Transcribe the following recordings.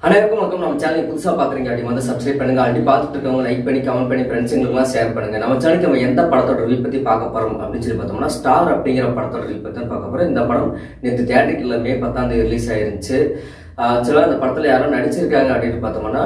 அனைவருக்கும் வணக்கம். நம்ம சேனல் புதுசாக பார்க்குறீங்க அப்படி வந்து சப்ஸ்கிரைப் பண்ணுங்க. ஆல்ரெடி பார்த்துட்டு இருக்கவங்க லைக் பண்ணி கமெண்ட் பண்ணி ஃப்ரெண்ட்ஸுங்களுக்குலாம் ஷேர் பண்ணுங்க. நம்ம சேனலுக்கு நம்ம எந்த படத்தோட ரிவ்யூ பற்றி பார்க்க போகிறோம் அப்படின்னு சொல்லி பார்த்தோம்னா ஸ்டார் அப்படிங்கிற படத்தோட ரிவ்யூ பற்றி தான் பார்க்க போகிறோம். இந்த படம் நேற்று தியேட்டருக்குள்ள மே 10 ரிலீஸ் ஆயிருந்துச்சு. ஆக்சுவலாக இந்த படத்தில் யாரும் நடிச்சிருக்காங்க அப்படின்னு பார்த்தோம்னா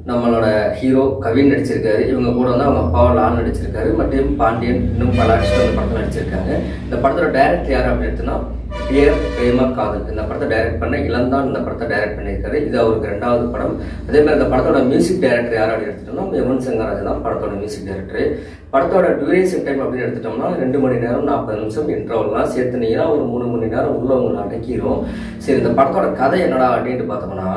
நம்மளோட ஹீரோ கவின் நடிச்சிருக்காரு. இவங்க கூட வந்து அவங்க அப்பாவை லால் நடிச்சிருக்காரு. மற்றும் பாண்டியன் இன்னும் பல ஆக்டர்ஸ் இந்த படத்தில் நடிச்சிருக்காங்க. இந்த படத்தோட டைரக்டர் யார் அப்படின்னு எடுத்தோம்னா பியர் பிரேம காதல். இந்த படத்தை டைரக்ட் பண்ண இளந்தான் இந்த படத்தை டைரக்ட் பண்ணியிருக்காரு. இது அவருக்கு 2வது படம். அதே மாதிரி இந்த படத்தோட மியூசிக் டைரக்டர் யார் அப்படின்னு எடுத்துட்டோம்னா யுவன் சங்கர் ராஜா தான் படத்தோட மியூசிக் டைரக்டர். படத்தோட டியூரேஷன் டைம் அப்படின்னு எடுத்துட்டோம்னா 2 மணி நேரம் 40 நிமிஷம் இன்ட்ரோலாம் சேர்த்துனீங்கன்னா ஒரு 3 மணி நேரம் உள்ளவங்களை அடக்கிடும். சரி, இந்த படத்தோட கதை என்னடா அப்படின்ட்டு பார்த்தோம்னா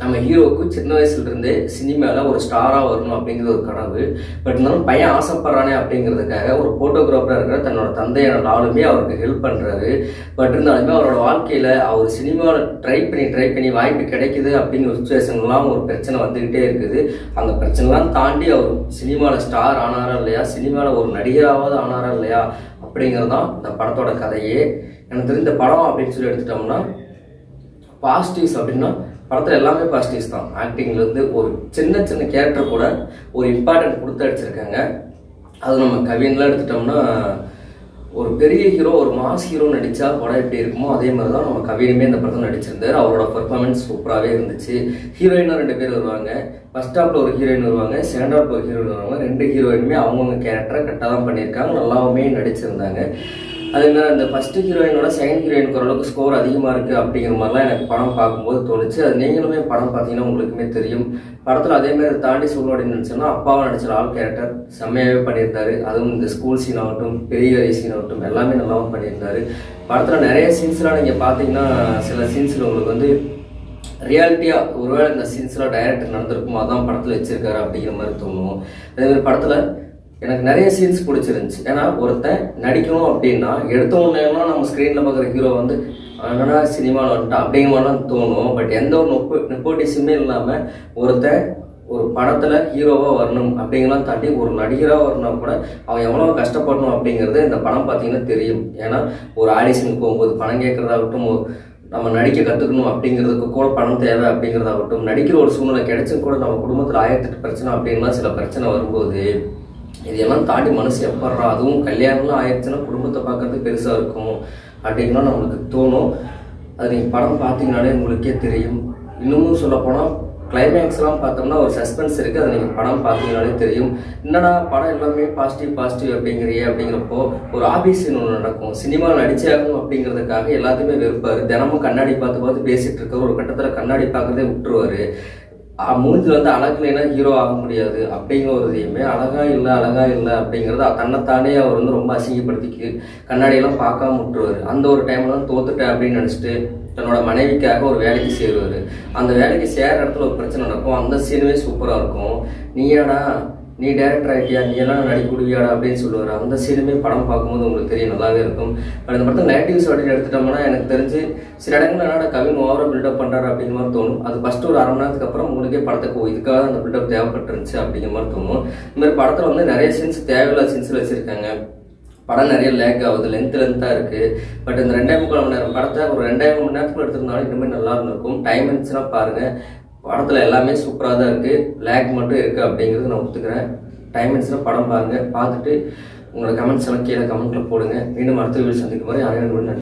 நம்ம ஹீரோவுக்கு சின்ன வயசுல இருந்தே சினிமாவில் ஒரு ஸ்டாராக வரணும் அப்படிங்கிறது ஒரு கனவு. பட் இருந்தாலும் பையன் ஆசைப்படுறானே அப்படிங்கிறதுக்காக ஒரு ஃபோட்டோகிராஃபராக இருக்கிற தன்னோட தந்தையான லாலுமே அவருக்கு ஹெல்ப் பண்ணுறாரு. பட் இருந்தாலுமே அவரோட வாழ்க்கையில் அவர் சினிமாவில் ட்ரை பண்ணி வாய்ப்பு கிடைக்குது அப்படிங்கிற சுச்சுவேஷன்லாம் ஒரு பிரச்சனை வந்துக்கிட்டே இருக்குது. அந்த பிரச்சனைலாம் தாண்டி அவர் சினிமாவில் ஸ்டார் ஆனாரா இல்லையா, சினிமாவில் ஒரு நடிகராவது ஆனாரா இல்லையா அப்படிங்கிறது தான் இந்த படத்தோட கதையே. எனக்கு தெரிந்த படம் அப்படின்னு சொல்லி எடுத்துட்டோம்னா பாசிட்டிவ்ஸ் அப்படின்னா படத்தில் எல்லாமே பாசிட்டிவ்ஸ் தான். ஆக்டிங்லேருந்து ஒரு சின்ன கேரக்டர் கூட ஒரு இம்பார்ட்டன்ட் கொடுத்து அடிச்சிருக்காங்க. அது நம்ம கவின்லாம் எடுத்துட்டோம்னா ஒரு பெரிய ஹீரோ ஒரு மாஸ் ஹீரோ நடித்தா படம் எப்படி இருக்குமோ அதே மாதிரி தான் நம்ம கவினுமே இந்த படத்தில் நடிச்சிருந்தார். அவரோட பெர்ஃபார்மன்ஸ் சூப்பராகவே இருந்துச்சு. ஹீரோயினாக 2 பேர் வருவாங்க. ஃபர்ஸ்ட் ஹாஃபில் ஒரு ஹீரோயின் வருவாங்க, செகண்ட் ஹாஃபில் ஒரு ஹீரோயின் வருவாங்க. 2 ஹீரோயினுமே அவங்கவுங்க கேரக்டரை கரெக்டாக தான் பண்ணியிருக்காங்க, நல்லாவுமே நடிச்சிருந்தாங்க. அதே மாதிரி அந்த ஃபஸ்ட்டு ஹீரோயினோட செகண்ட் ஹீரோயினுக்கு ஓரளவுக்கு ஸ்கோர் அதிகமாக இருக்குது அப்படிங்கிற மாதிரிலாம் எனக்கு படம் பார்க்கும்போது தோணுச்சு. அது நீங்களுமே படம் பார்த்தீங்கன்னா உங்களுக்குமே தெரியும். படத்தில் அதேமாதிரி தாண்டி சொல்லணும் அப்படின்னு நினச்சோன்னா அப்பாவை நடிச்ச ஆள் கேரக்டர் செம்மையாகவே பண்ணியிருந்தாரு. அதுவும் இந்த ஸ்கூல் சீன் ஆகட்டும் பெரிய சீன் ஆகட்டும் எல்லாமே நல்லாவும் பண்ணியிருந்தாரு. படத்தில் நிறைய சீன்ஸ்லாம் நீங்கள் பார்த்தீங்கன்னா சில சீன்ஸில் உங்களுக்கு வந்து ரியாலிட்டியாக ஒருவேளை இந்த சீன்ஸ்லாம் டைரக்டர் நடந்திருக்குமோ அதான் படத்தில் வச்சிருக்காரு அப்படிங்கிற மாதிரி தோணும். அதேமாதிரி படத்தில் எனக்கு நிறைய சீன்ஸ் பிடிச்சிருந்துச்சு. ஏன்னா ஒருத்தன் நடிக்கணும் அப்படின்னா எடுத்தோன்னா நம்ம ஸ்க்ரீனில் பார்க்குற ஹீரோ வந்து என்னடா சினிமாவில் வந்துட்டான் அப்படிங்கிற மாதிரிலாம் தோணும். பட் எந்த ஒரு நெப்போட்டிசமே இல்லாமல் ஒருத்தன் ஒரு படத்தில் ஹீரோவாக வரணும் அப்படிங்கலாம் தாண்டி ஒரு நடிகராக வரணும் கூட அவன் எவ்வளோ கஷ்டப்படணும் அப்படிங்கிறது இந்த படம் பார்த்தீங்கன்னா தெரியும். ஏன்னா ஒரு ஆடிஷனுக்கு போகும்போது பணம் கேட்குறதாகட்டும், நம்ம நடிக்க கற்றுக்கணும் அப்படிங்கிறதுக்கு கூட பணம் தேவை அப்படிங்கிறதாகட்டும், நடிக்கிற ஒரு சூழ்நிலை கிடைச்சும் கூட நம்ம குடும்பத்தில் 1008 பிரச்சனை அப்படின்லாம் சில பிரச்சனை வரும்போது இதெல்லாம் தாண்டி மனசு எப்பட்றா, அதுவும் கல்யாணம்லாம் ஆயிடுச்சுன்னா குடும்பத்தை பார்க்கறது பெருசாக இருக்கும் அப்படின்னா நம்மளுக்கு தோணும். அது நீங்கள் படம் பார்த்தீங்கன்னாலே உங்களுக்கே தெரியும். இன்னமும் சொல்லப்போனால் கிளைமேக்ஸ்லாம் பார்த்தோம்னா ஒரு சஸ்பென்ஸ் இருக்குது. அதை நீங்கள் படம் பார்த்தீங்கன்னாலே தெரியும். என்னடா படம் எல்லாமே பாசிட்டிவ் அப்படிங்கிறியே அப்படிங்கிறப்போ ஒரு ஆபீஸ்ன்னு ஒன்று நடக்கும். சினிமாவில் நடிச்சாகணும் அப்படிங்கிறதுக்காக எல்லாத்தையுமே வெறுப்பார். தினமும் கண்ணாடி பார்த்து பேசிகிட்டு இருக்க ஒரு கட்டத்தில் கண்ணாடி பார்க்கறதே விட்டுருவார். மூஞ்சில் வந்து அழகு இல்லைன்னா ஹீரோ ஆக முடியாது அப்படிங்கிற ஒரு இதையுமே அழகா இல்லை அப்படிங்கிறத தன்னைத்தானே அவர் வந்து ரொம்ப அசிங்கப்படுத்திக்கு கண்ணாடியெல்லாம் பார்க்காம விட்டுருவார். அந்த ஒரு டைம்ல தான் தோத்துட்டேன் அப்படின்னு நினச்சிட்டு தன்னோட மனைவிக்காக ஒரு வேலைக்கு சேருவார். அந்த வேலைக்கு சேர இடத்துல ஒரு பிரச்சனை நடக்கும். அந்த சீனுமே சூப்பராக இருக்கும். நீ டைரக்டர் ஆகிட்டியா, நீ எல்லாம் நடிக்கக்கூடியாடா அப்படின்னு சொல்லுவார். அந்த சீனுமே படம் பார்க்கும்போது உங்களுக்கு தெரியும், நல்லாவே இருக்கும். பட் இந்த படத்தை நெகட்டிவ்ஸ் அப்படின்னு எடுத்துட்டோம்னா எனக்கு தெரிஞ்சு சில இடங்கள் என்னடா கவின் ஓவராக பில்டப் பண்ணுறாரு அப்படிங்கிற மாதிரி தோணும். அது ஃபஸ்ட்டு ஒரு 1/2 மணி நேரத்துக்கு அப்புறம் உங்களுக்கே படத்துக்கு இதுக்காக அந்த பில்டப் தேவைப்பட்டுருந்துச்சு அப்படிங்கிற மாதிரி தோணும். இந்த மாதிரி படத்தில் வந்து நிறைய சீன்ஸ் தேவையில்லாத சீன்ஸில் வச்சுருக்காங்க. படம் நிறைய லேக் ஆகுது, லென்த்தாக இருக்குது. பட் இந்த 2.25 மணி நேரம் படத்தை ஒரு 2.5 மணி நேரத்துக்குள்ள எடுத்திருந்தாலும் இன்னுமே நல்லா இருந்திருக்கும். டைம் இருந்துச்சுன்னா பாருங்கள், படத்தில் எல்லாமே சூப்பராக தான் இருக்குது. லேக் மட்டும் இருக்குது அப்படிங்கிறது நான் ஒத்துக்கிறேன். டைம் இருந்துச்சுன்னா படம் பாருங்கள். பார்த்துட்டு உங்களோட கமெண்ட்ஸ் எல்லாம் கீழே கமெண்ட்டில் போடுங்க. மீண்டும் அடுத்த வீடியோ சந்திக்கும் வரை அனைவரும்